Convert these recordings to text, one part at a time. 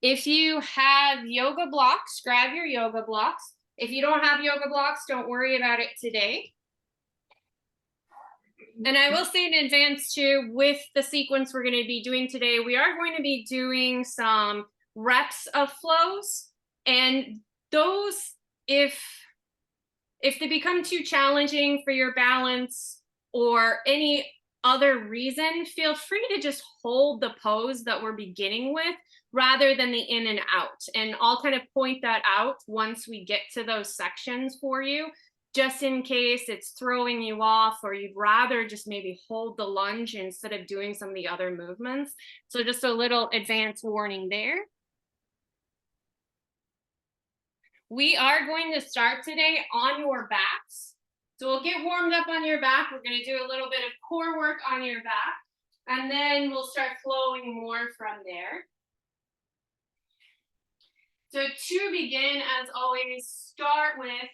If you have yoga blocks, grab your yoga blocks. If you don't have yoga blocks, don't worry about it today. And I will say in advance too, with the sequence we're going to be doing today, we are going to be doing some reps of flows. And those, if they become too challenging for your balance or any other reason, feel free to just hold the pose that we're beginning with rather than the in and out. And I'll kind of point that out once we get to those sections for you, just in case it's throwing you off or you'd rather just maybe hold the lunge instead of doing some of the other movements. So just a little advance warning there. We are going to start today on your backs. So we'll get warmed up on your back. We're going to do a little bit of core work on your back, and then we'll start flowing more from there. So to begin, as always, start with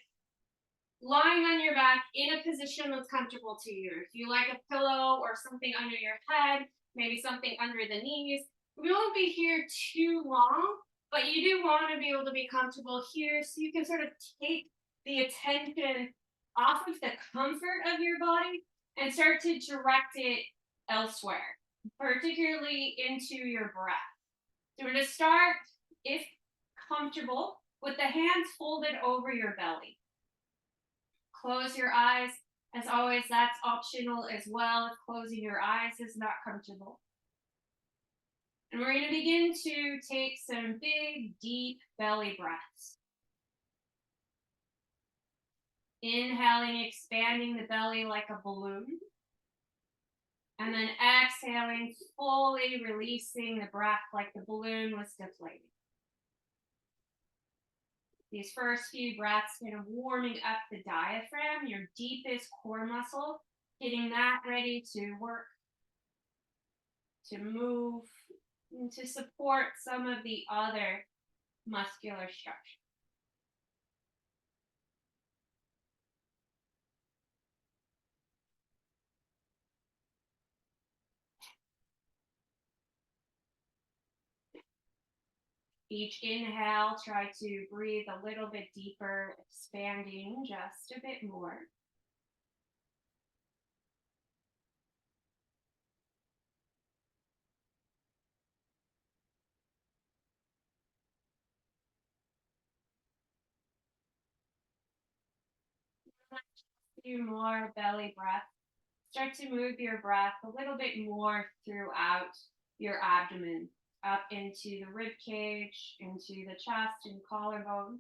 lying on your back in a position that's comfortable to you. If you like a pillow or something under your head, maybe something under the knees, we won't be here too long, but you do want to be able to be comfortable here so you can sort of take the attention off of the comfort of your body and start to direct it elsewhere, particularly into your breath. So we're going to start, if comfortable, with the hands folded over your belly. Close your eyes. As always, that's optional as well if closing your eyes is not comfortable. And we're going to begin to take some big, deep belly breaths. Inhaling, expanding the belly like a balloon. And then exhaling, fully releasing the breath like the balloon was deflating. These first few breaths, kind of warming up the diaphragm, your deepest core muscle, getting that ready to work, to move, and to support some of the other muscular structure. Each inhale, try to breathe a little bit deeper, expanding just a bit more. A few more belly breaths. Start to move your breath a little bit more throughout your abdomen, up into the rib cage, into the chest and collarbone,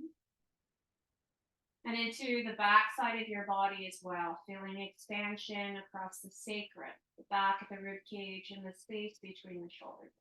and into the back side of your body as well, feeling expansion across the sacrum, the back of the rib cage, and the space between the shoulders.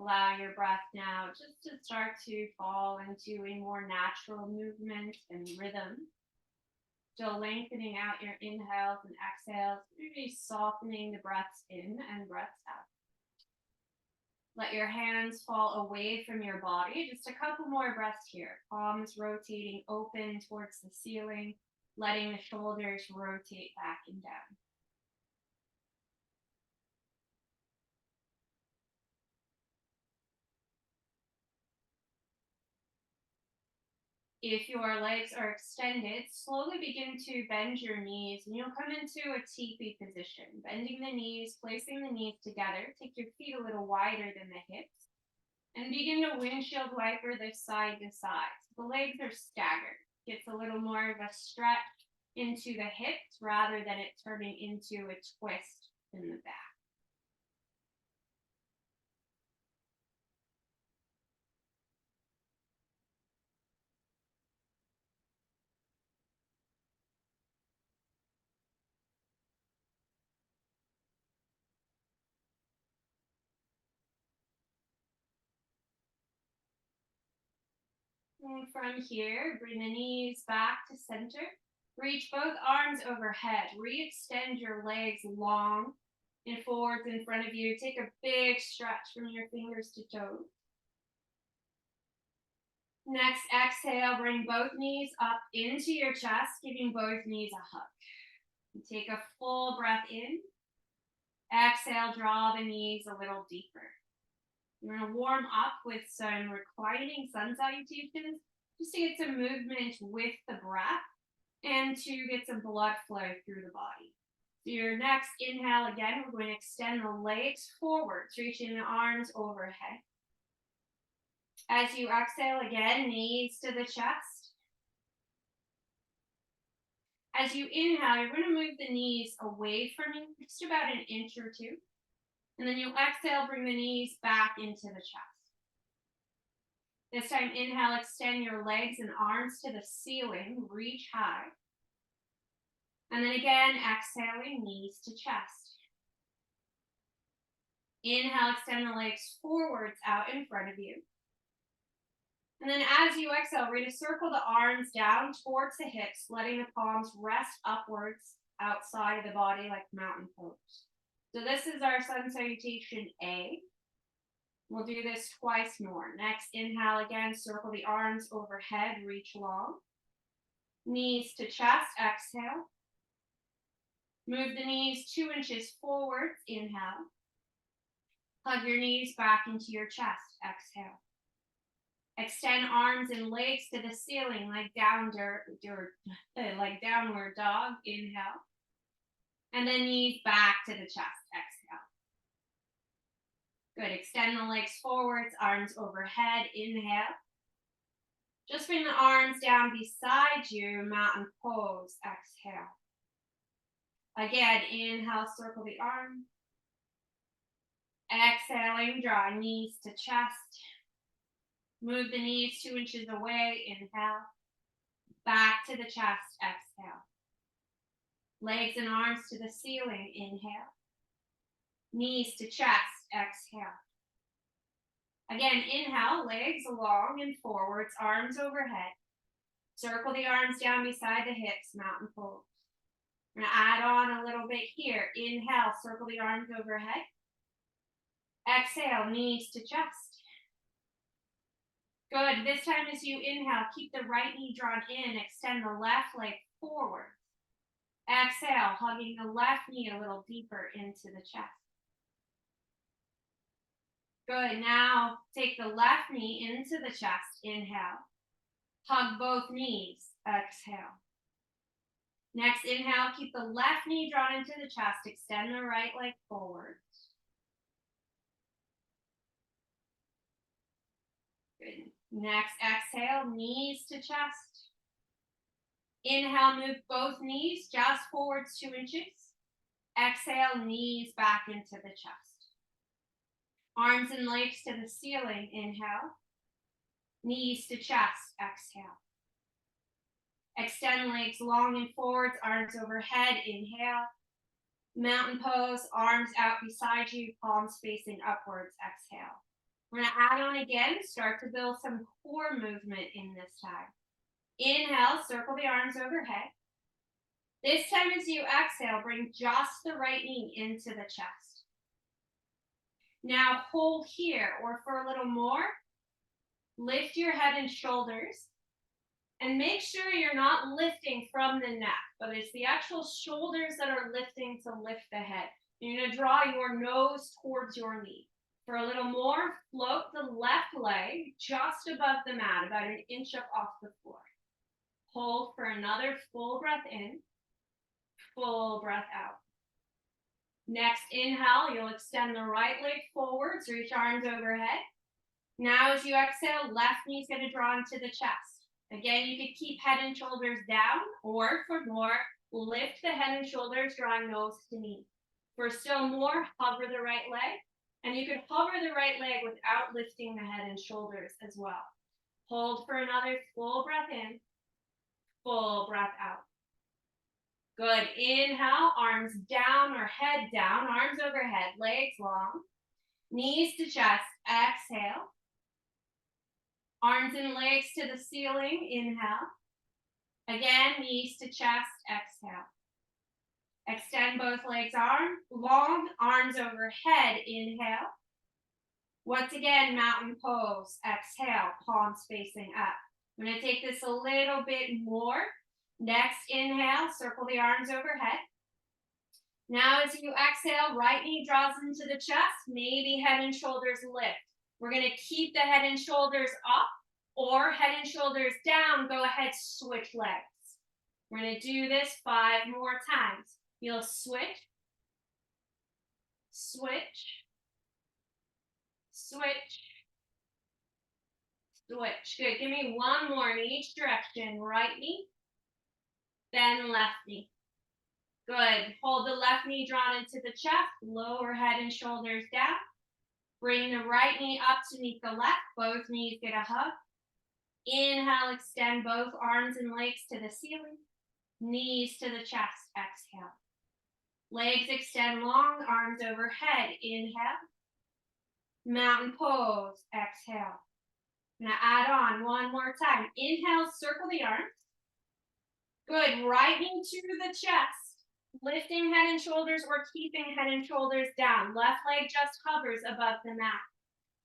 Allow your breath now just to start to fall into a more natural movement and rhythm. Still lengthening out your inhales and exhales, really softening the breaths in and breaths out. Let your hands fall away from your body. Just a couple more breaths here. Palms rotating open towards the ceiling, letting the shoulders rotate back and down. If your legs are extended, slowly begin to bend your knees and you'll come into a teepee position. Bending the knees, placing the knees together. Take your feet a little wider than the hips and begin to windshield wiper this side to side. So the legs are staggered. Gets a little more of a stretch into the hips rather than it turning into a twist in the back. And from here, bring the knees back to center. Reach both arms overhead. Re-extend your legs long and forwards in front of you. Take a big stretch from your fingers to toes. Next, exhale, bring both knees up into your chest, giving both knees a hug. And take a full breath in. Exhale, draw the knees a little deeper. You're going to warm up with some reclining sun salutations, just to get some movement with the breath and to get some blood flow through the body. So your next inhale, again, we're going to extend the legs forwards, reaching the arms overhead. As you exhale, again, knees to the chest. As you inhale, you're going to move the knees away from you, just about an inch or two. And then you exhale, bring the knees back into the chest. This time, inhale, extend your legs and arms to the ceiling, reach high. And then again, exhaling, knees to chest. Inhale, extend the legs forwards out in front of you. And then as you exhale, we're going to circle the arms down towards the hips, letting the palms rest upwards outside of the body like mountain pose. So this is our sun salutation A. We'll do this twice more. Next, inhale again, circle the arms overhead, reach long. Knees to chest, exhale. Move the knees 2 inches forward, inhale. Hug your knees back into your chest, exhale. Extend arms and legs to the ceiling like downward dog, inhale. And then knees back to the chest, exhale. Good, extend the legs forwards, arms overhead, inhale. Just bring the arms down beside you, mountain pose, exhale. Again, inhale, circle the arm. Exhaling, draw knees to chest. Move the knees 2 inches away, inhale. Back to the chest, exhale. Legs and arms to the ceiling, inhale. Knees to chest, exhale. Again, inhale, legs long and forwards, arms overhead. Circle the arms down beside the hips, mountain pose. We're going to add on a little bit here. Inhale, circle the arms overhead. Exhale, knees to chest. Good. This time as you inhale, keep the right knee drawn in. Extend the left leg forward. Exhale, hugging the left knee a little deeper into the chest. Good. Now take the left knee into the chest. Inhale. Hug both knees. Exhale. Next, inhale, keep the left knee drawn into the chest. Extend the right leg forward. Good. Next, exhale, knees to chest. Inhale, move both knees just forwards 2 inches. Exhale, knees back into the chest. Arms and legs to the ceiling, inhale. Knees to chest, exhale. Extend legs long and forwards, arms overhead, inhale. Mountain pose, arms out beside you, palms facing upwards, exhale. We're going to add on again, start to build some core movement in this time. Inhale, circle the arms overhead. This time as you exhale, bring just the right knee into the chest. Now hold here, or for a little more, lift your head and shoulders. And make sure you're not lifting from the neck, but it's the actual shoulders that are lifting to lift the head. You're going to draw your nose towards your knee. For a little more, float the left leg just above the mat, about an inch up off the floor. Hold for another full breath in, full breath out. Next inhale, you'll extend the right leg forwards, reach arms overhead. Now as you exhale, left knee's going to draw into the chest. Again, you could keep head and shoulders down, or for more, lift the head and shoulders, drawing nose to knee. For still more, hover the right leg, and you could hover the right leg without lifting the head and shoulders as well. Hold for another full breath in, full breath out. Good. Inhale, arms down or head down, arms overhead, legs long, knees to chest, exhale. Arms and legs to the ceiling, inhale. Again, knees to chest, exhale. Extend both legs long, arms overhead, inhale. Once again, mountain pose, exhale, palms facing up. I'm going to take this a little bit more. Next inhale, circle the arms overhead. Now as you exhale, right knee draws into the chest, maybe head and shoulders lift. We're going to keep the head and shoulders up or head and shoulders down. Go ahead, switch legs. We're going to do this 5 more times. You'll switch, switch, switch, switch. Good. Give me one more in each direction. Right knee, then left knee. Good. Hold the left knee drawn into the chest, lower head and shoulders down. Bring the right knee up to meet the left. Both knees get a hug. Inhale, extend both arms and legs to the ceiling. Knees to the chest, exhale. Legs extend long, arms overhead, inhale. Mountain pose, exhale. Now add on one more time. Inhale, circle the arms. Good, right knee to the chest. Lifting head and shoulders or keeping head and shoulders down. Left leg just hovers above the mat.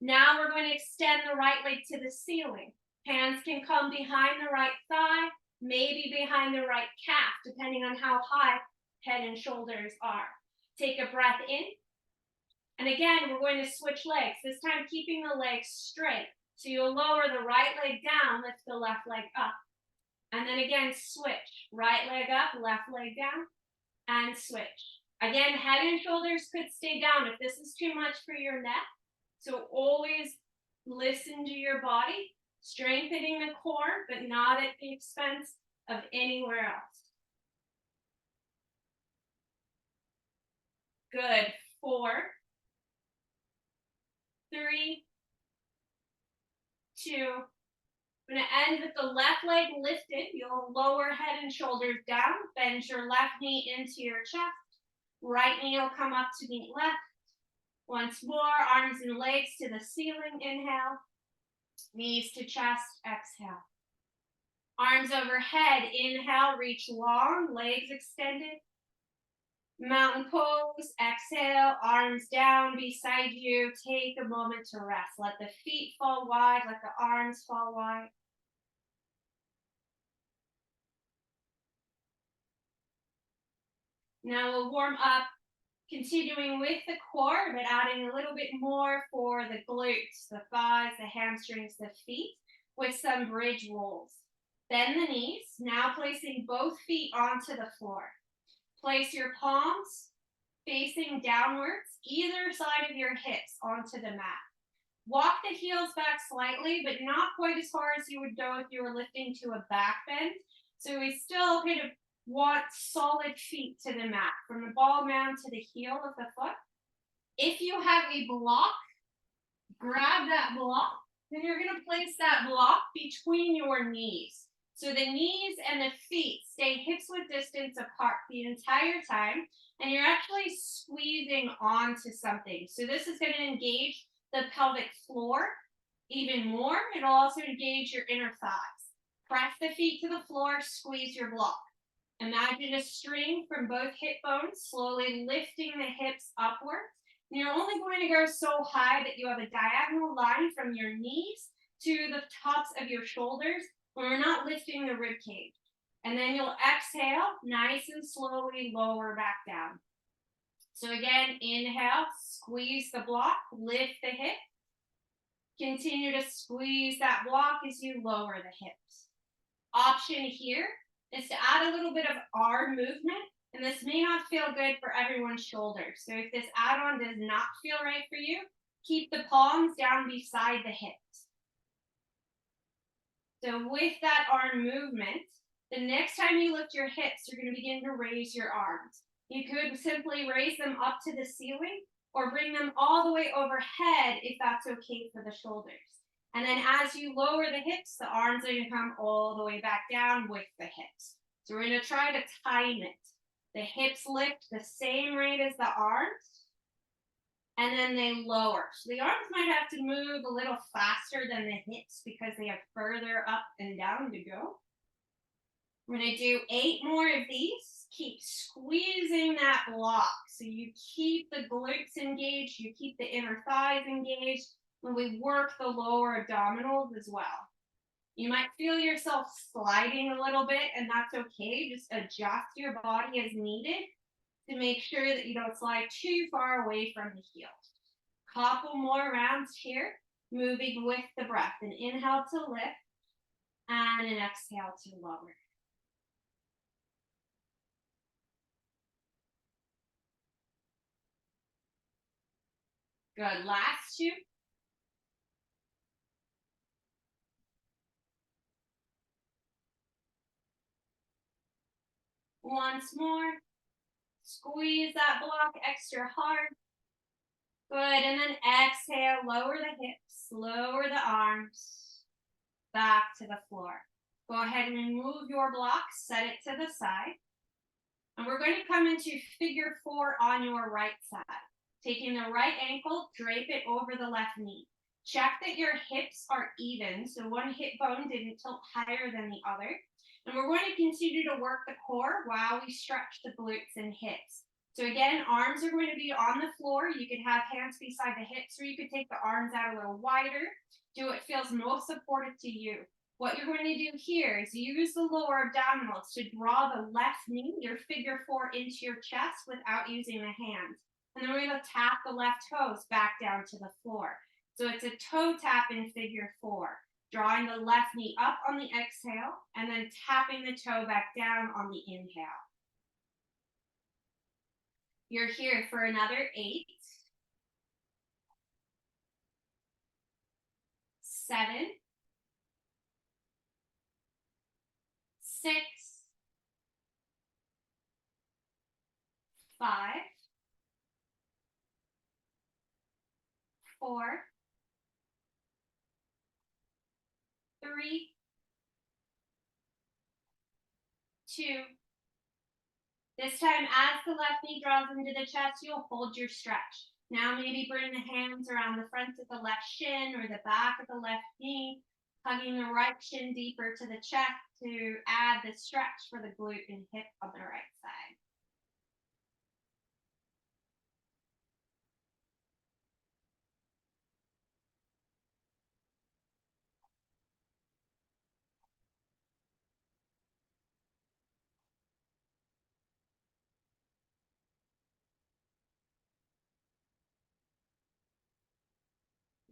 Now we're going to extend the right leg to the ceiling. Hands can come behind the right thigh, maybe behind the right calf, depending on how high head and shoulders are. Take a breath in. And again, we're going to switch legs, this time keeping the legs straight. So you'll lower the right leg down, lift the left leg up. And then again, switch. Right leg up, left leg down, and switch. Again, head and shoulders could stay down if this is too much for your neck. So always listen to your body, strengthening the core, but not at the expense of anywhere else. Good. 4, 3, 2. I'm going to end with the left leg lifted. You'll lower head and shoulders down. Bend your left knee into your chest. Right knee will come up to meet left. Once more, arms and legs to the ceiling. Inhale. Knees to chest. Exhale. Arms overhead. Inhale. Reach long. Legs extended. Mountain pose. Exhale. Arms down beside you. Take a moment to rest. Let the feet fall wide. Let the arms fall wide. Now we'll warm up, continuing with the core, but adding a little bit more for the glutes, the thighs, the hamstrings, the feet, with some bridge rolls. Bend the knees, now placing both feet onto the floor. Place your palms facing downwards, either side of your hips onto the mat. Walk the heels back slightly, but not quite as far as you would go if you were lifting to a back bend. So we still kind of want solid feet to the mat, from the ball mound to the heel of the foot. If you have a block, grab that block, then you're going to place that block between your knees. So the knees and the feet stay hips width distance apart the entire time, and you're actually squeezing onto something. So this is going to engage the pelvic floor even more. It'll also engage your inner thighs. Press the feet to the floor, squeeze your block. Imagine a string from both hip bones, slowly lifting the hips upwards. And you're only going to go so high that you have a diagonal line from your knees to the tops of your shoulders when we're not lifting the rib cage. And then you'll exhale, nice and slowly lower back down. So again, inhale, squeeze the block, lift the hip. Continue to squeeze that block as you lower the hips. Option here is to add a little bit of arm movement, and this may not feel good for everyone's shoulders. So if this add-on does not feel right for you, keep the palms down beside the hips. So with that arm movement, the next time you lift your hips, you're going to begin to raise your arms. You could simply raise them up to the ceiling or bring them all the way overhead if that's okay for the shoulders. And then as you lower the hips, the arms are going to come all the way back down with the hips. So we're going to try to time it. The hips lift the same rate as the arms, and then they lower. So the arms might have to move a little faster than the hips because they have further up and down to go. We're going to do 8 more of these. Keep squeezing that block. So you keep the glutes engaged, you keep the inner thighs engaged when we work the lower abdominals as well. You might feel yourself sliding a little bit, and that's okay. Just adjust your body as needed to make sure that you don't slide too far away from the heel. Couple more rounds here, moving with the breath. An inhale to lift and an exhale to lower. Good. Last 2. Once more. Squeeze that block extra hard. Good. And then exhale, lower the hips, lower the arms, back to the floor. Go ahead and remove your block, set it to the side. And we're going to come into figure 4 on your right side. Taking the right ankle, drape it over the left knee. Check that your hips are even, so one hip bone didn't tilt higher than the other. And we're going to continue to work the core while we stretch the glutes and hips. So again, arms are going to be on the floor. You could have hands beside the hips, or you could take the arms out a little wider. Do what feels most supportive to you. What you're going to do here is use the lower abdominals to draw the left knee, your figure 4, into your chest without using the hands. And then we're going to tap the left toes back down to the floor. So it's a toe tap in figure 4. Drawing the left knee up on the exhale and then tapping the toe back down on the inhale. You're here for another 8, 7, 6, 5, 4, 3, 2. This time, as the left knee draws into the chest, you'll hold your stretch. Now maybe bring the hands around the front of the left shin or the back of the left knee, hugging the right shin deeper to the chest to add the stretch for the glute and hip on the right side.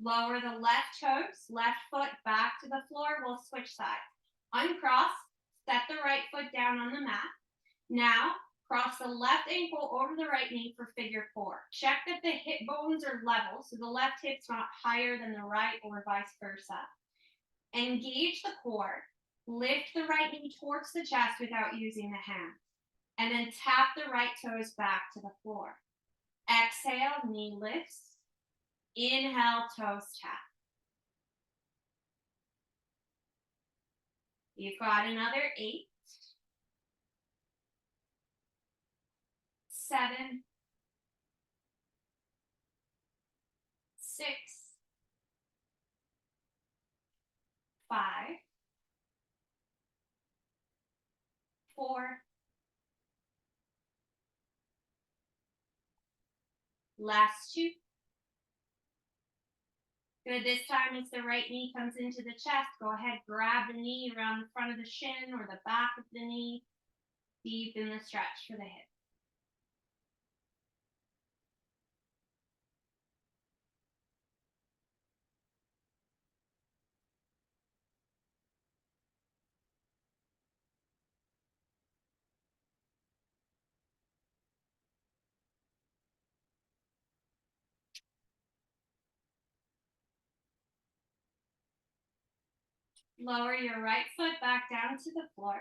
Lower the left toes, left foot back to the floor. We'll switch sides. Uncross, set the right foot down on the mat. Now, cross the left ankle over the right knee for figure 4. Check that the hip bones are level, so the left hip's not higher than the right or vice versa. Engage the core. Lift the right knee towards the chest without using the hands. And then tap the right toes back to the floor. Exhale, knee lifts. Inhale, toes tap. You've got another 8, 7, 6, 5, 4. Last 2. Good. This time, as the right knee comes into the chest, go ahead, grab the knee around the front of the shin or the back of the knee. Deepen the stretch for the hip. Lower your right foot back down to the floor.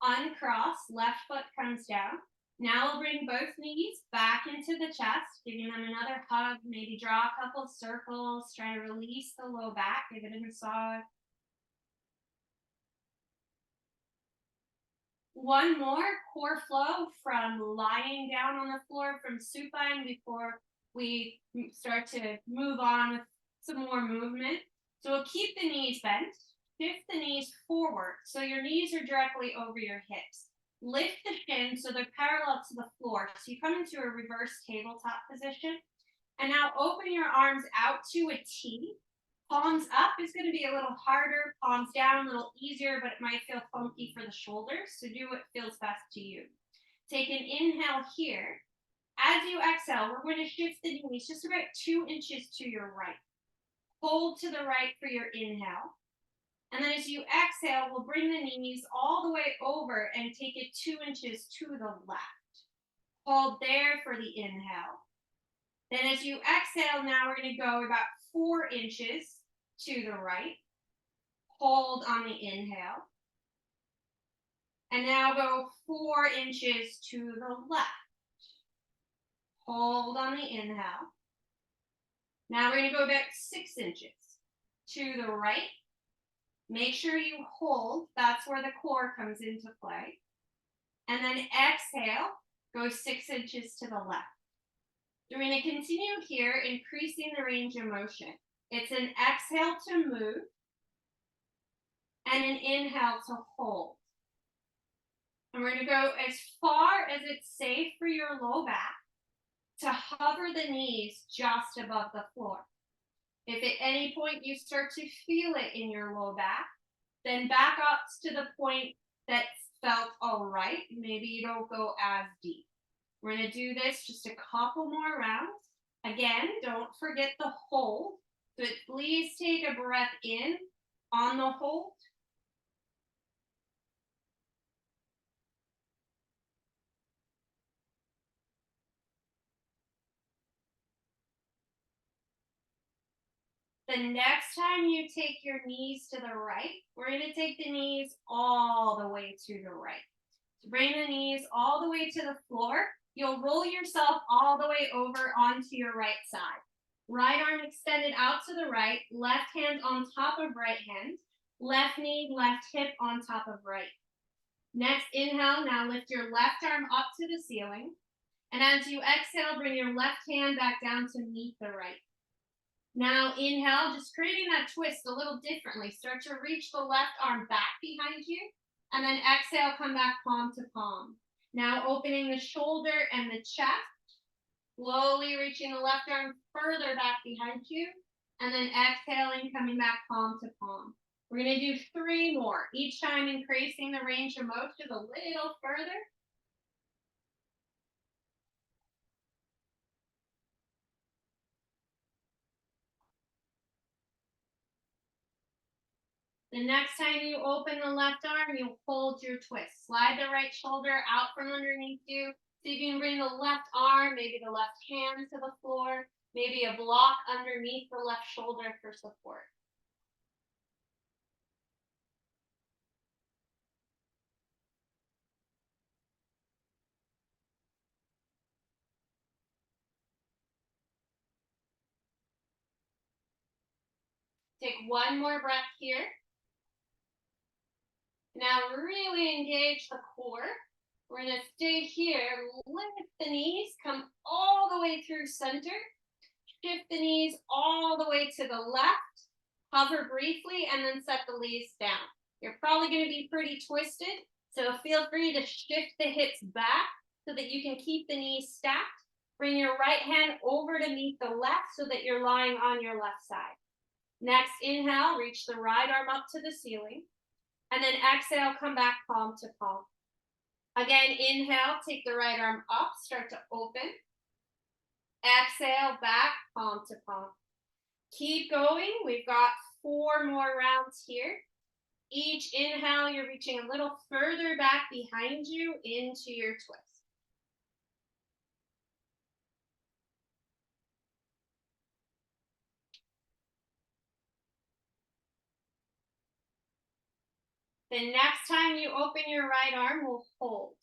Uncross, left foot comes down. Now we'll bring both knees back into the chest, giving them another hug. Maybe draw a couple circles. Try to release the low back. Give it a massage. One more core flow from lying down on the floor from supine before we start to move on with some more movement. So we'll keep the knees bent. shift the knees forward so your knees are directly over your hips. Lift the shins so they're parallel to the floor. So you come into a reverse tabletop position. And now open your arms out to a T. Palms up is going to be a little harder, palms down a little easier, but it might feel funky for the shoulders. So do what feels best to you. Take an inhale here. As you exhale, we're going to shift the knees just about 2 inches to your right. Hold to the right for your inhale. And then as you exhale, we'll bring the knees all the way over and take it 2 inches to the left. Hold there for the inhale. Then as you exhale, now we're going to go about 4 inches to the right. Hold on the inhale. And now go 4 inches to the left. Hold on the inhale. Now we're going to go back 6 inches to the right. Make sure you hold. That's where the core comes into play. And then exhale, go 6 inches to the left. We're going to continue here, increasing the range of motion. It's an exhale to move and an inhale to hold. And we're going to go as far as it's safe for your low back to hover the knees just above the floor. If at any point you start to feel it in your low back, then back up to the point that felt all right. Maybe you don't go as deep. We're going to do this just a couple more rounds. Again, don't forget the hold. So please take a breath in on the hold. The next time you take your knees to the right, we're going to take the knees all the way to the right. So bring the knees all the way to the floor. You'll roll yourself all the way over onto your right side. Right arm extended out to the right, left hand on top of right hand, left knee, left hip on top of right. Next inhale, now lift your left arm up to the ceiling. And as you exhale, bring your left hand back down to meet the right. Now inhale, just creating that twist a little differently. Start to reach the left arm back behind you. And then exhale, come back palm to palm. Now opening the shoulder and the chest. Slowly reaching the left arm further back behind you. And then exhaling, coming back palm to palm. We're going to do 3 more, each time increasing the range of motion a little further. The next time you open the left arm, you'll hold your twist. Slide the right shoulder out from underneath you. So you can bring the left arm, maybe the left hand to the floor, maybe a block underneath the left shoulder for support. Take 1 more breath here. Now really engage the core. We're going to stay here, lift the knees, come all the way through center, shift the knees all the way to the left, hover briefly, and then set the knees down. You're probably going to be pretty twisted, so feel free to shift the hips back so that you can keep the knees stacked. Bring your right hand over to meet the left so that you're lying on your left side. Next, inhale, reach the right arm up to the ceiling. And then exhale, come back palm to palm. Again, inhale, take the right arm up, start to open. Exhale, back, palm to palm. Keep going. We've got 4 more rounds here. Each inhale, you're reaching a little further back behind you into your twist. The next time you open your right arm, we'll hold.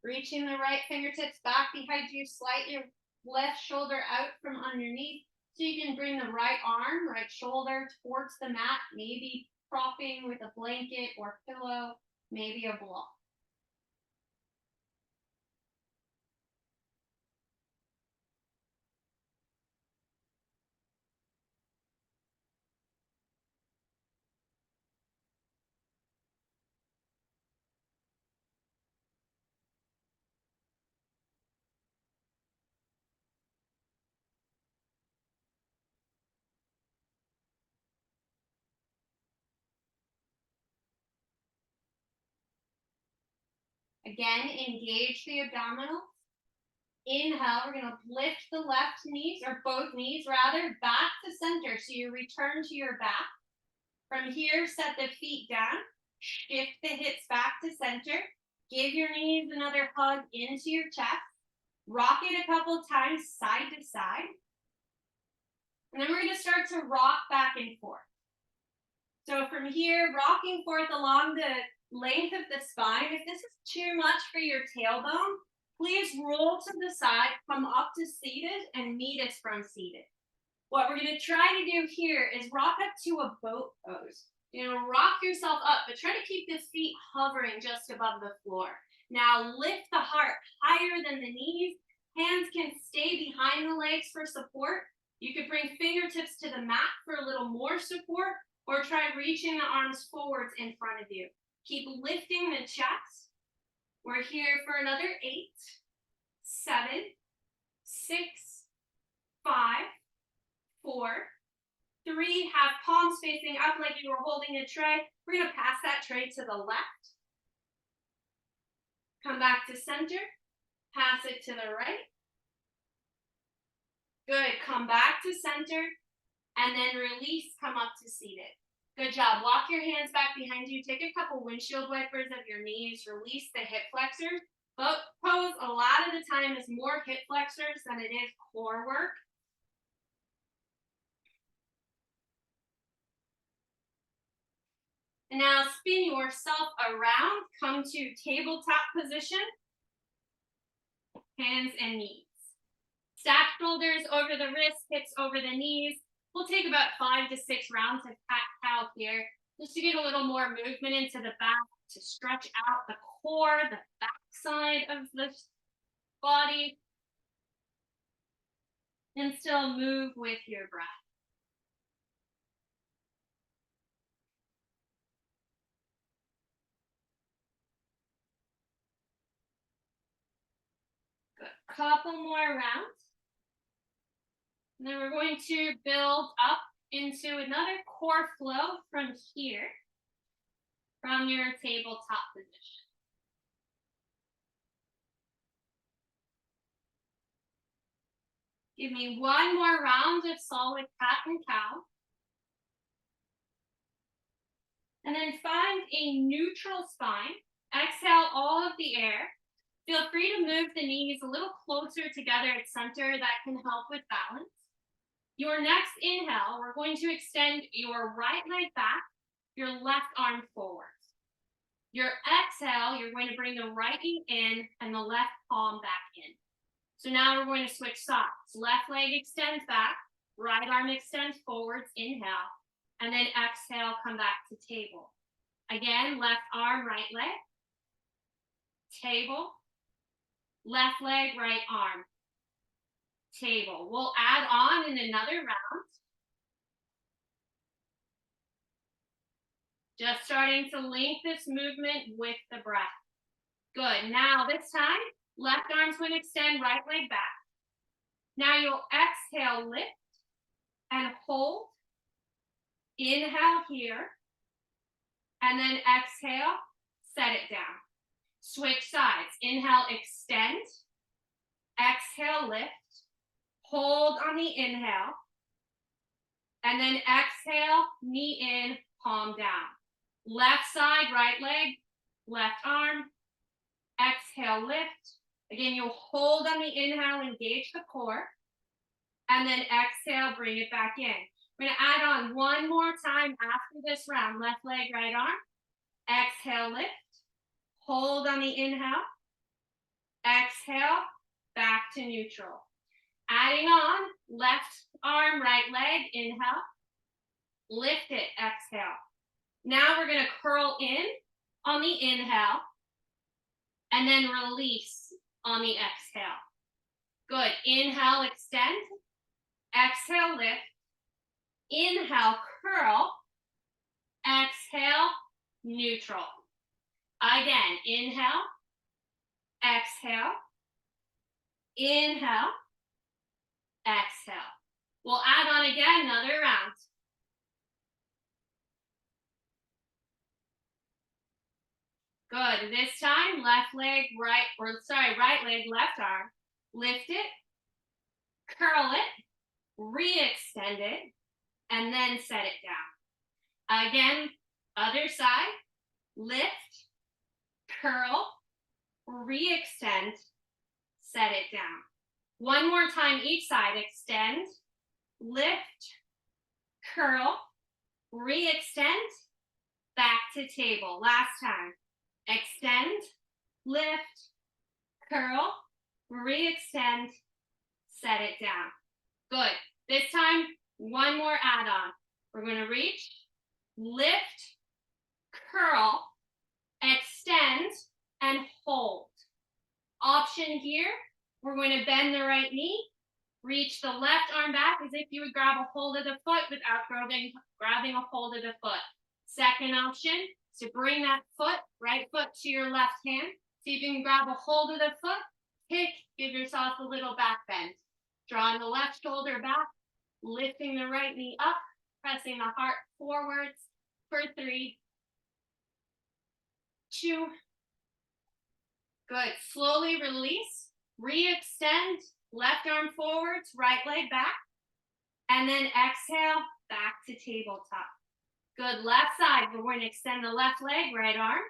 Reaching the right fingertips back behind you, slide your left shoulder out from underneath so you can bring the right arm, right shoulder towards the mat, maybe propping with a blanket or pillow, maybe a block. Again, engage the abdominals. Inhale, we're gonna lift the left knees, or both knees rather, back to center. So you return to your back. From here, set the feet down, shift the hips back to center. Give your knees another hug into your chest. Rock it a couple times side to side. And then we're gonna start to rock back and forth. So from here, rocking forth along the length of the spine. If this is too much for your tailbone, please roll to the side, come up to seated, and meet us from seated. What we're gonna try to do here is rock up to a boat pose. Rock yourself up, but try to keep the feet hovering just above the floor. Now lift the heart higher than the knees. Hands can stay behind the legs for support. You could bring fingertips to the mat for a little more support, or try reaching the arms forwards in front of you. Keep lifting the chest. We're here for another 8, 7, 6, 5, 4, 3. Have palms facing up like you were holding a tray. We're gonna pass that tray to the left. Come back to center. Pass it to the right. Good, come back to center. And then release, come up to seated. Good job. Walk your hands back behind you. Take a couple windshield wipers of your knees. Release the hip flexors. Boat pose a lot of the time is more hip flexors than it is core work. And now spin yourself around. Come to tabletop position. Hands and knees. Stack shoulders over the wrists, hips over the knees. We'll take about 5 to 6 rounds of cat-cow here, just to get a little more movement into the back, to stretch out the core, the back side of the body, and still move with your breath. Good. Couple more rounds. And then we're going to build up into another core flow from here, from your tabletop position. Give me one more round of solid cat and cow. And then find a neutral spine. Exhale all of the air. Feel free to move the knees a little closer together at center. That can help with balance. Your next inhale, we're going to extend your right leg back, your left arm forward. Your exhale, you're going to bring the right knee in and the left palm back in. So now we're going to switch sides. Left leg extends back, right arm extends forwards, inhale, and then exhale, come back to table. Again, left arm, right leg, table, left leg, right arm, table. We'll add on in another round. Just starting to link this movement with the breath. Good. Now this time, left arm's going to extend, right leg back. Now you'll exhale, lift and hold. Inhale here. And then exhale, set it down. Switch sides. Inhale, extend. Exhale, lift. Hold on the inhale. And then exhale, knee in, palm down. Left side, right leg, left arm. Exhale, lift. Again, you'll hold on the inhale, engage the core. And then exhale, bring it back in. We're going to add on one more time after this round. Left leg, right arm. Exhale, lift. Hold on the inhale. Exhale, back to neutral. Adding on, left arm, right leg, inhale. Lift it, exhale. Now we're going to curl in on the inhale. And then release on the exhale. Good. Inhale, extend. Exhale, lift. Inhale, curl. Exhale, neutral. Again, inhale. Exhale. Inhale. Exhale. We'll add on again, another round. Good. Good. This time, left leg, right leg, left arm. Lift it, curl it, re-extend it, and then set it down. Again, other side, lift, curl, re-extend, set it down. One more time each side, extend, lift, curl, re-extend, back to table. Last time, extend, lift, curl, re-extend, set it down. Good. This time, one more add-on. We're going to reach, lift, curl, extend, and hold. Option here, we're going to bend the right knee, reach the left arm back as if you would grab a hold of the foot without grabbing a hold of the foot. Second option is to bring that foot, right foot to your left hand. See if you can grab a hold of the foot, kick, give yourself a little back bend. Drawing the left shoulder back, lifting the right knee up, pressing the heart forwards for 3, 2. Good. Slowly release, re-extend, left arm forwards, right leg back, and then exhale, back to tabletop. Good. Left side, we're going to extend the left leg, right arm,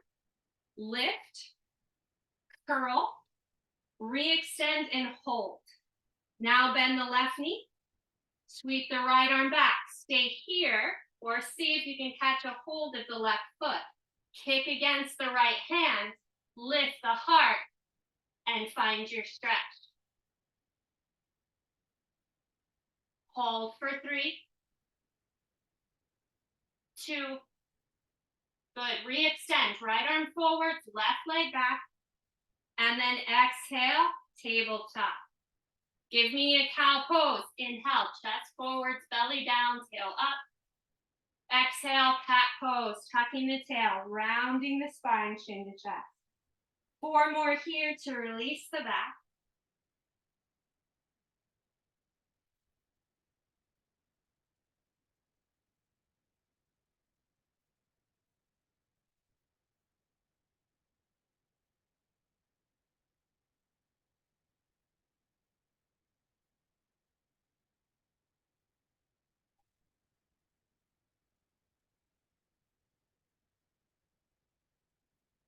lift, curl, re-extend, and hold. Now bend the left knee, sweep the right arm back. Stay here, or see if you can catch a hold of the left foot. Kick against the right hand, lift the heart, and find your stretch. Hold for 3, 2. Good. Re-extend, right arm forwards, left leg back, and then exhale, tabletop. Give me a cow pose. Inhale, chest forwards, belly down, tail up. Exhale, cat pose, tucking the tail, rounding the spine, chin to chest. 4 more here to release the back.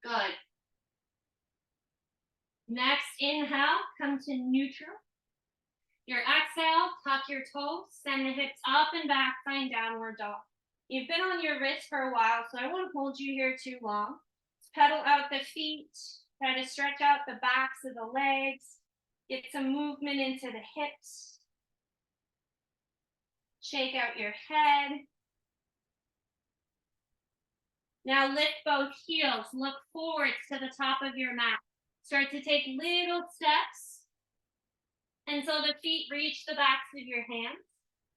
Good. Next inhale, come to neutral. Your exhale, tuck your toes, send the hips up and back, find downward dog. You've been on your wrist for a while, so I won't hold you here too long. Just pedal out the feet, try to stretch out the backs of the legs, get some movement into the hips. Shake out your head. Now lift both heels, look forwards to the top of your mat. Start to take little steps until the feet reach the backs of your hands.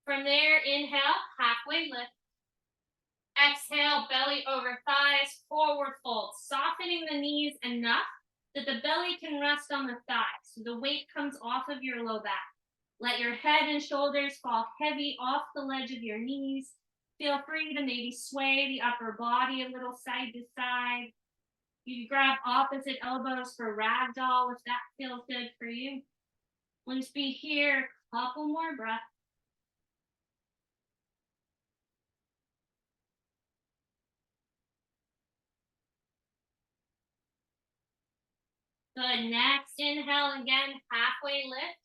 From there, inhale, halfway lift. Exhale, belly over thighs, forward fold, softening the knees enough that the belly can rest on the thighs, so the weight comes off of your low back. Let your head and shoulders fall heavy off the ledge of your knees. Feel free to maybe sway the upper body a little side to side. You can grab opposite elbows for ragdoll if that feels good for you. We'll just be here, a couple more breaths. Good. Next inhale again, halfway lift.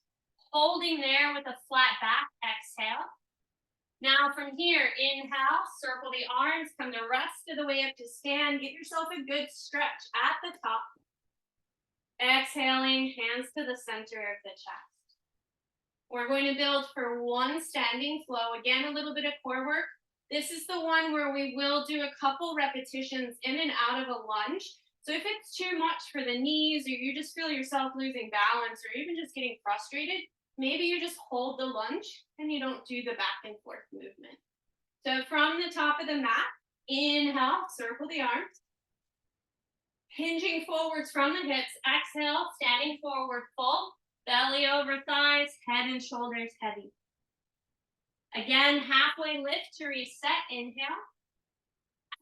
Holding there with a flat back, exhale. Now from here, inhale, circle the arms, come the rest of the way up to stand. Get yourself a good stretch at the top. Exhaling, hands to the center of the chest. We're going to build for 1 standing flow. Again, a little bit of core work. This is the one where we will do a couple repetitions in and out of a lunge. So if it's too much for the knees, or you just feel yourself losing balance, or even just getting frustrated, maybe you just hold the lunge and you don't do the back and forth movement. So from the top of the mat, inhale, circle the arms. Hinging forwards from the hips, exhale, standing forward full, belly over thighs, head and shoulders heavy. Again, halfway lift to reset, inhale.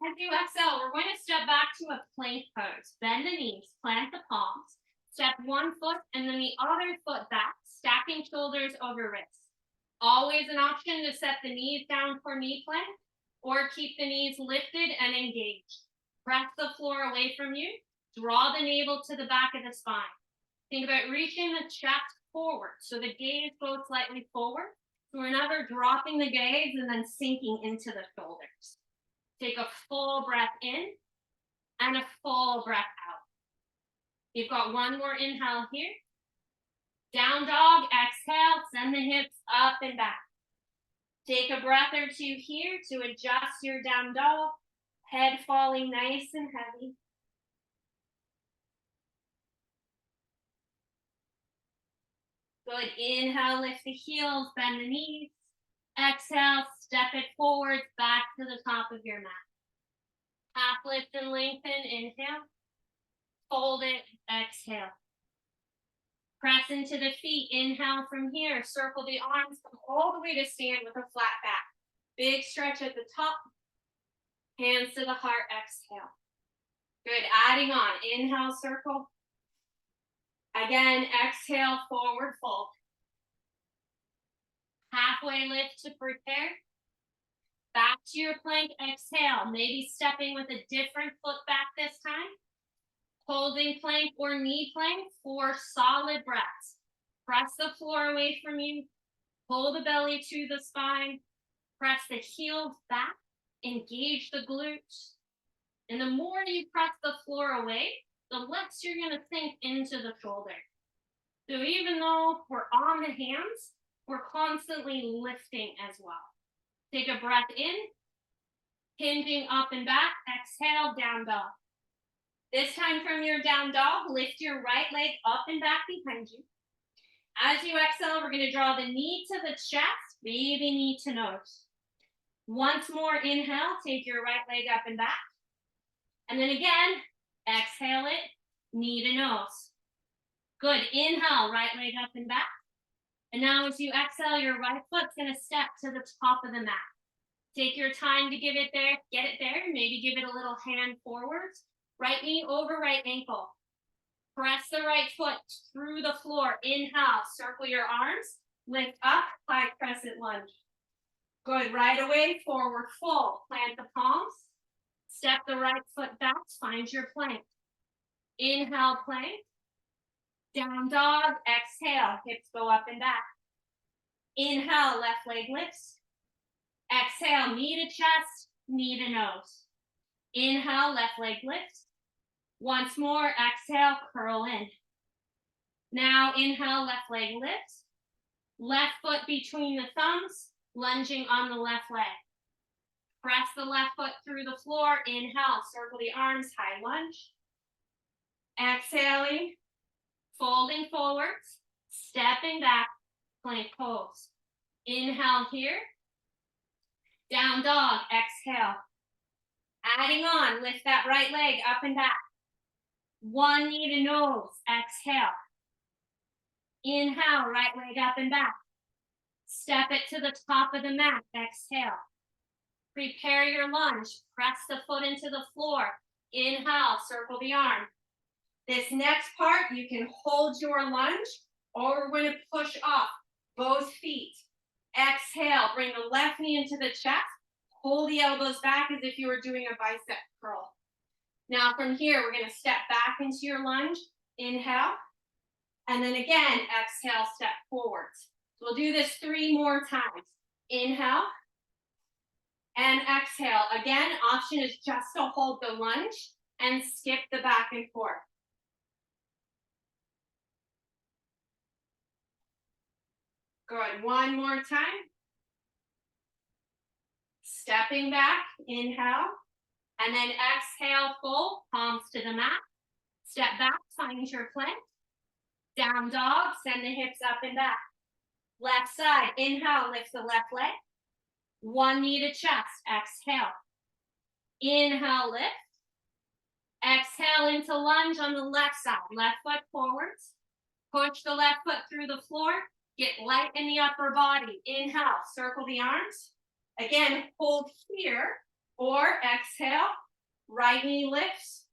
As you exhale, we're going to step back to a plank pose. Bend the knees, plant the palms, step one foot and then the other foot back, stacking shoulders over wrists. Always an option to set the knees down for knee plank or keep the knees lifted and engaged. Press the floor away from you. Draw the navel to the back of the spine. Think about reaching the chest forward so the gaze goes slightly forward. So we're never dropping the gaze and then sinking into the shoulders. Take a full breath in and a full breath out. You've got one more inhale here. Down dog, exhale, send the hips up and back. Take a breath or two here to adjust your down dog, head falling nice and heavy. Good, inhale, lift the heels, bend the knees. Exhale, step it forward, back to the top of your mat. Half lift and lengthen, inhale. Fold it, exhale. Press into the feet, inhale from here. Circle the arms, come all the way to stand with a flat back. Big stretch at the top. Hands to the heart, exhale. Good, adding on, inhale, circle. Again, exhale, forward fold. Halfway lift to prepare. Back to your plank, exhale. Maybe stepping with a different foot back this time. Holding plank or knee plank for solid breaths. Press the floor away from you. Pull the belly to the spine. Press the heels back. Engage the glutes. And the more you press the floor away, the less you're going to sink into the shoulder. So even though we're on the hands, we're constantly lifting as well. Take a breath in, hinging up and back, exhale, down dog. This time from your down dog, lift your right leg up and back behind you. As you exhale, we're going to draw the knee to the chest, baby knee to nose. Once more, inhale, take your right leg up and back. And then again, exhale it, knee to nose. Good, inhale, right leg up and back. And now as you exhale, your right foot's going to step to the top of the mat. Take your time to get it there, maybe give it a little hand forwards. Right knee over right ankle. Press the right foot through the floor. Inhale, circle your arms, lift up, high crescent lunge. Good, right away, forward fold. Plant the palms, step the right foot back, find your plank. Inhale, plank. Down dog, exhale, hips go up and back. Inhale, left leg lifts. Exhale, knee to chest, knee to nose. Inhale, left leg lifts. Once more, exhale, curl in. Now inhale, left leg lifts. Left foot between the thumbs, lunging on the left leg. Press the left foot through the floor. Inhale, circle the arms, high lunge. Exhaling, folding forwards, stepping back, plank pose. Inhale here. Down dog, exhale. Adding on, lift that right leg up and back. One knee to nose, exhale. Inhale, right leg up and back. Step it to the top of the mat, exhale. Prepare your lunge, press the foot into the floor. Inhale, circle the arm. This next part, you can hold your lunge or we're going to push off both feet. Exhale, bring the left knee into the chest. Hold the elbows back as if you were doing a bicep curl. Now from here, we're going to step back into your lunge. Inhale. And then again, exhale, step forwards. So we'll do this 3 more times. Inhale. And exhale. Again, option is just to hold the lunge and skip the back and forth. Good. One more time. Stepping back, inhale. And then exhale, fold, palms to the mat. Step back, find your plank. Down dog, send the hips up and back. Left side, inhale, lift the left leg. One knee to chest, exhale. Inhale, lift. Exhale into lunge on the left side. Left foot forwards. Push the left foot through the floor. Get light in the upper body. Inhale, circle the arms. Again, hold here Or exhale, right knee lifts,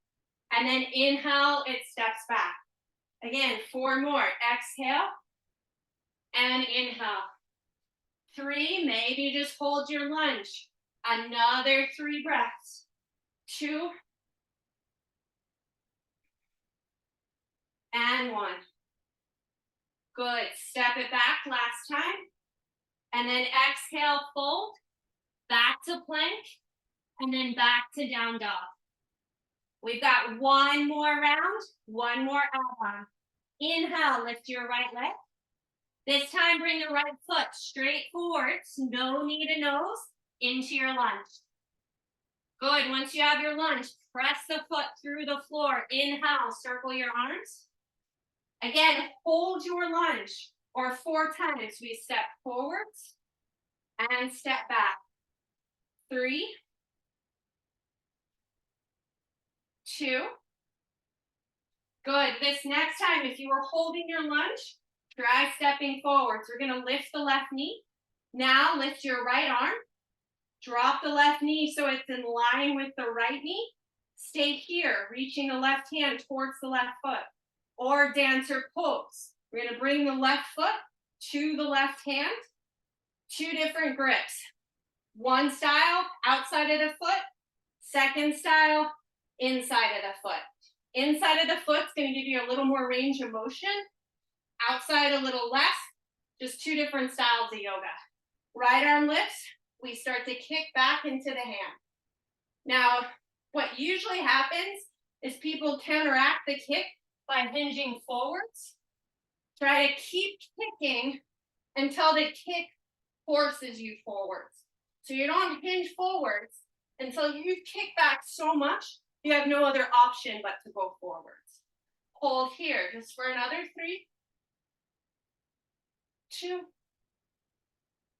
and then inhale, it steps back. Again, 4 more. Exhale and inhale. 3, maybe just hold your lunge. Another 3 breaths. 2 and 1. Good. Step it back last time. And then exhale, fold. Back to plank. And then back to down dog. We've got 1 more round. 1 more add-on. Inhale, lift your right leg. This time, bring the right foot straight forwards. No knee to nose. Into your lunge. Good. Once you have your lunge, press the foot through the floor. Inhale, circle your arms. Again, hold your lunge. Or 4 times. We step forwards and step back. 3, 2. Good. This next time, if you were holding your lunge, try stepping forwards. We're going to lift the left knee. Now lift your right arm. Drop the left knee so it's in line with the right knee. Stay here, reaching the left hand towards the left foot. Or dancer pose. We're going to bring the left foot to the left hand. 2 different grips. One style, outside of the foot. Second style, inside of the foot. Inside of the foot's going to give you a little more range of motion. Outside a little less. Just 2 different styles of yoga. Right arm lifts. We start to kick back into the hand. Now, what usually happens is people counteract the kick by hinging forwards. Try to keep kicking until the kick forces you forwards. So you don't hinge forwards until you kick back so much, you have no other option but to go forwards. Hold here just for another 3, 2.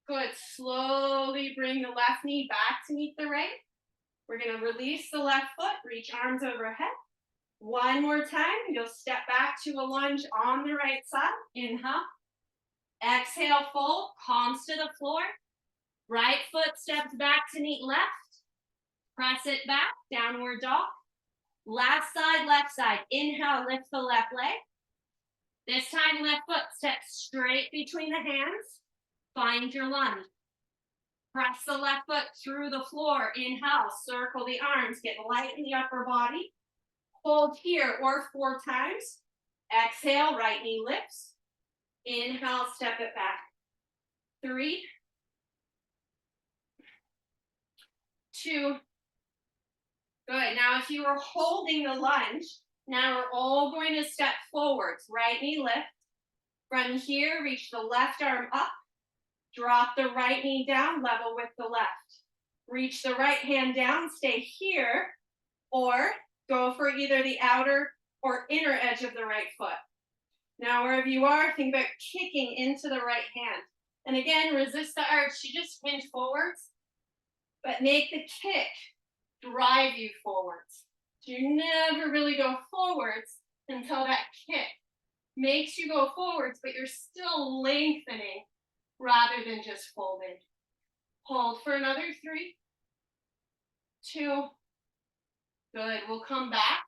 Good. Slowly bring the left knee back to meet the right. We're going to release the left foot, reach arms overhead. 1 more time. You'll step back to a lunge on the right side. Inhale. Exhale, fold, palms to the floor. Right foot steps back to meet left. Press it back, downward dog. Last side, left side. Inhale, lift the left leg. This time, left foot steps straight between the hands. Find your lunge. Press the left foot through the floor. Inhale, circle the arms. Get light in the upper body. Hold here or 4 times. Exhale, right knee lifts. Inhale, step it back. 3, 2. Good. Now, if you were holding the lunge, now we're all going to step forwards. Right knee lift. From here, reach the left arm up. Drop the right knee down, level with the left. Reach the right hand down, stay here, or go for either the outer or inner edge of the right foot. Now, wherever you are, think about kicking into the right hand. And again, resist the arch. You just hinge forwards, but make the kick drive you forwards. So you never really go forwards until that kick makes you go forwards, but you're still lengthening rather than just folding. Hold for another 3, 2. Good. We'll come back.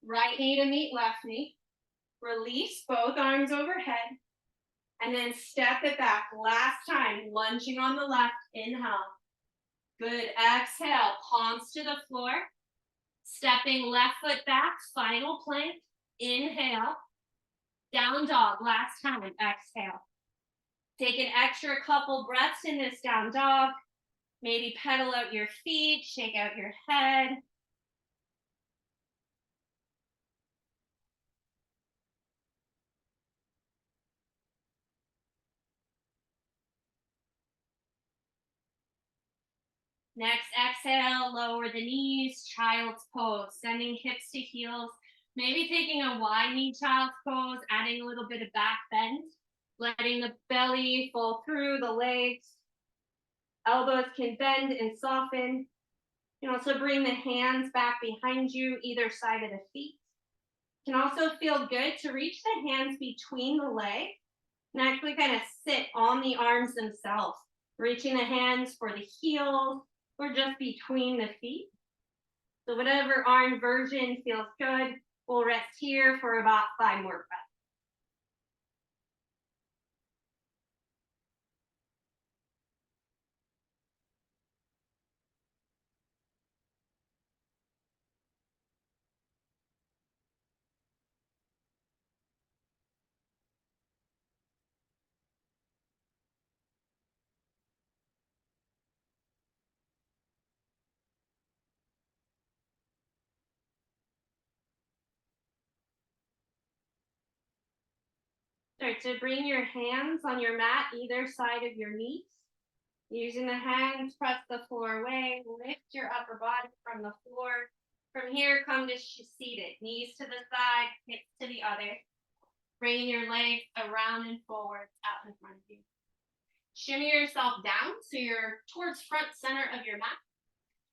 Right knee to meet left knee. Release both arms overhead. And then step it back. Last time, lunging on the left. Inhale. Good. Exhale. Palms to the floor. Stepping left foot back. Final plank. Inhale. Down dog. Last time. Exhale. Take an extra couple breaths in this down dog. Maybe pedal out your feet, shake out your head. Next, exhale, lower the knees, child's pose, sending hips to heels. Maybe taking a wide knee child's pose, adding a little bit of back bend, letting the belly fall through the legs. Elbows can bend and soften. You can also bring the hands back behind you, either side of the feet. It can also feel good to reach the hands between the legs and actually kind of sit on the arms themselves, reaching the hands for the heels or just between the feet. So whatever arm version feels good, we'll rest here for about 5 more breaths. Start to bring your hands on your mat either side of your knees. Using the hands, press the floor away. Lift your upper body from the floor. From here, come to seated. Knees to the side, hips to the other. Bringing your legs around and forward out in front of you. Shimmy yourself down so you're towards front center of your mat.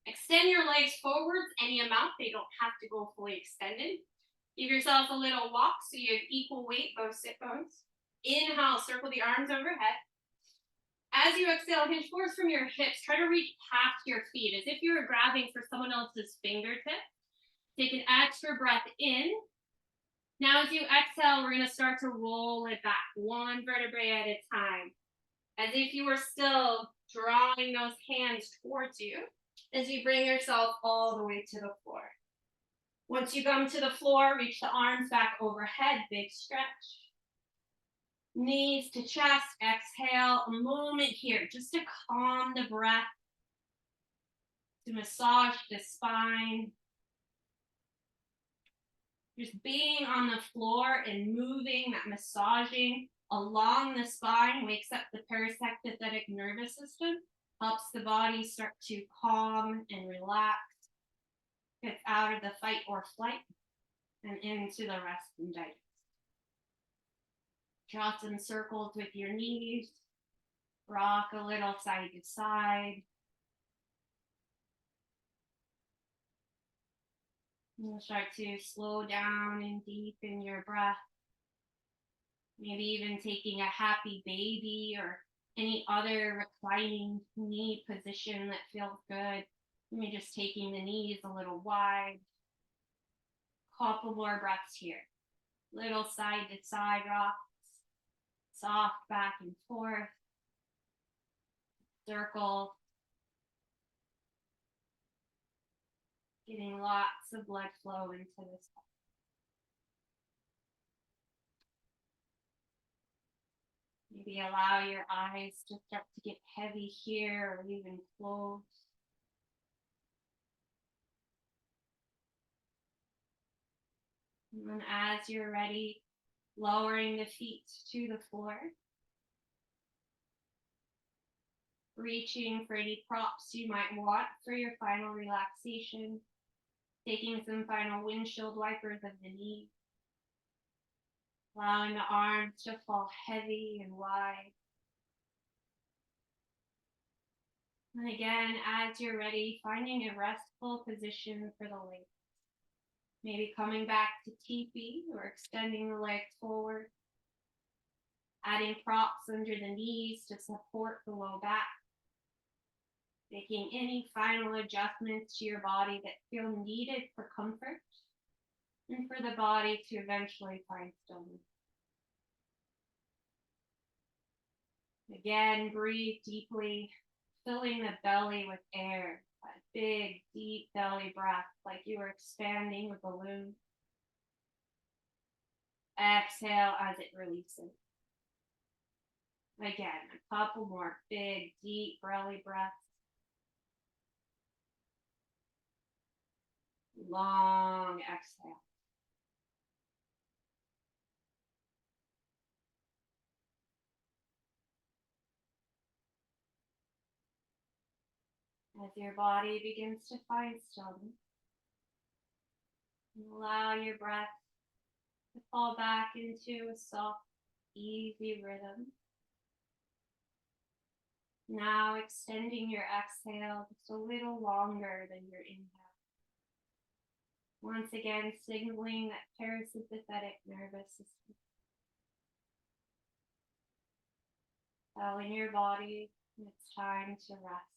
Extend your legs forwards any amount. They don't have to go fully extended. Give yourself a little walk so you have equal weight, both sit bones. Inhale, circle the arms overhead. As you exhale, hinge forwards from your hips. Try to reach past your feet as if you were grabbing for someone else's fingertip. Take an extra breath in. Now as you exhale, we're going to start to roll it back, one vertebrae at a time. As if you were still drawing those hands towards you as you bring yourself all the way to the floor. Once you come to the floor, reach the arms back overhead, big stretch. Knees to chest, exhale. A moment here just to calm the breath, to massage the spine. Just being on the floor and moving, that massaging along the spine wakes up the parasympathetic nervous system, helps the body start to calm and relax, gets out of the fight or flight and into the rest and digest. Draw some circles with your knees, rock a little side to side. You'll start to slow down and deepen your breath. Maybe even taking a happy baby or any other reclining knee position that feels good. Maybe just taking the knees a little wide. Couple more breaths here. Little side to side rocks. Soft back and forth. Circle. Getting lots of blood flow into this. Maybe allow your eyes to start to get heavy here or even close. And then as you're ready, lowering the feet to the floor. Reaching for any props you might want for your final relaxation. Taking some final windshield wipers of the knees. Allowing the arms to fall heavy and wide. And again, as you're ready, finding a restful position for the legs. Maybe coming back to teepee or extending the legs forward. Adding props under the knees to support the low back. Making any final adjustments to your body that feel needed for comfort and for the body to eventually find stillness. Again, breathe deeply, filling the belly with air. That big, deep belly breath, like you are expanding a balloon. Exhale as it releases. Again, a couple more big, deep belly breaths. Long exhale. As your body begins to find stillness, allow your breath to fall back into a soft, easy rhythm. Now extending your exhale just a little longer than your inhale. Once again, signaling that parasympathetic nervous system. Telling your body it's time to rest.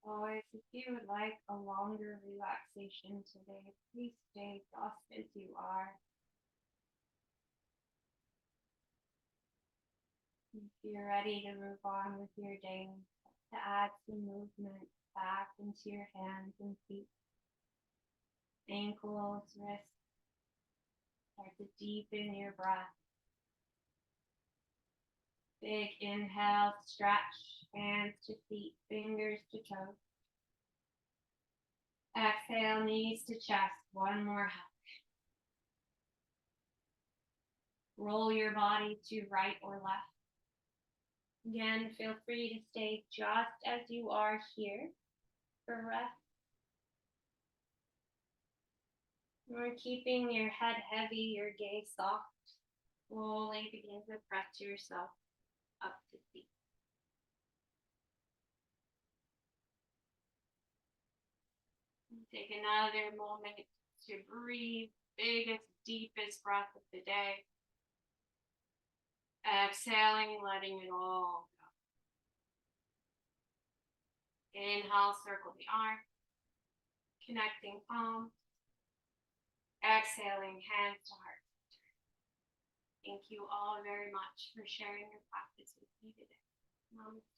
Always, if you would like a longer relaxation today, please stay just as you are. If you're ready to move on with your day, to add some movement back into your hands and feet, ankles, wrists, start to deepen your breath. Big inhale, stretch, hands to feet, fingers to toes. Exhale, knees to chest, one more hug. Roll your body to right or left. Again, feel free to stay just as you are here for rest. We're keeping your head heavy, your gaze soft. Slowly begin to press yourself up to seat. Take another moment to breathe, biggest, deepest breath of the day. Exhaling, letting it all go. Inhale, circle the arm, connecting palms. Exhaling, hands to heart. Thank you all very much for sharing your practice with me today. Namaste.